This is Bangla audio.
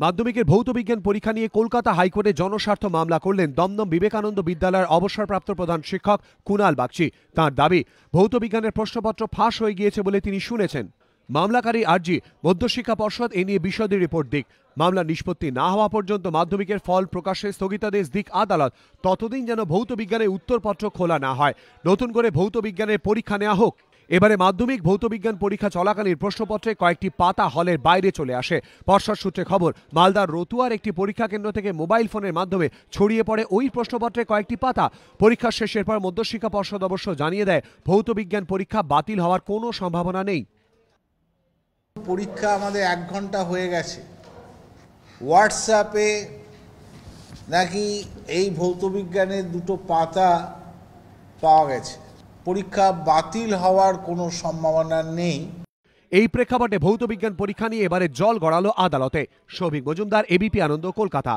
মাধ্যমিকের ভৌত বিজ্ঞান পরীক্ষা নিয়ে কলকাতা হাইকোর্টে জনস্বার্থ মামলা করলেন দমদম বিবেকানন্দ বিদ্যালয়ের অবসরপ্রাপ্ত প্রধান শিক্ষক কুনাল বাগচি। তাঁর দাবি, ভৌত বিজ্ঞানের প্রশ্নপত্র ফাঁস হয়ে গিয়েছে বলে তিনি শুনেছেন। মামলাকারী আর্জি, মধ্যশিক্ষা পর্ষদ এ নিয়ে বিশদে রিপোর্ট দিক। মামলা নিষ্পত্তি না হওয়া পর্যন্ত মাধ্যমিকের ফল প্রকাশে স্থগিতাদেশ দিক আদালত। ততদিন যেন ভৌত বিজ্ঞানের উত্তরপত্র খোলা না হয়, নতুন করে ভৌত বিজ্ঞানের পরীক্ষা নেওয়া হোক। এবারে মাধ্যমিক ভৌত বিজ্ঞান পরীক্ষা চলাকালীন প্রশ্নপত্রে কয়েকটি পাতা হলের বাইরে চলে আসে। পর্ষদ সূত্রে খবর, মালদার রতুয়ার একটি পরীক্ষা কেন্দ্র থেকে মোবাইল ফোনের মাধ্যমে ছড়িয়ে পড়ে ওই প্রশ্নপত্রে কয়েকটি পাতা। পরীক্ষা শেষের পর মধ্যশিক্ষা পর্ষদ অবশ্য জানিয়ে দেয়, ভৌত বিজ্ঞান পরীক্ষা বাতিল হওয়ার কোনো সম্ভাবনা নেই। পরীক্ষা আমাদের 1 ঘন্টা হয়ে গেছে, হোয়াটসঅ্যাপে নাকি এই ভৌত বিজ্ঞানের 2টো পাতা পাওয়া গেছে। পরীক্ষা বাতিল হওয়ার কোনো সম্ভাবনা নেই। এই প্রেক্ষাপটে ভৌত বিজ্ঞান পরীক্ষা নিয়ে এবারে জল গড়ালো আদালতে। সৌভিক মজুমদার, এবিপি আনন্দ, কলকাতা।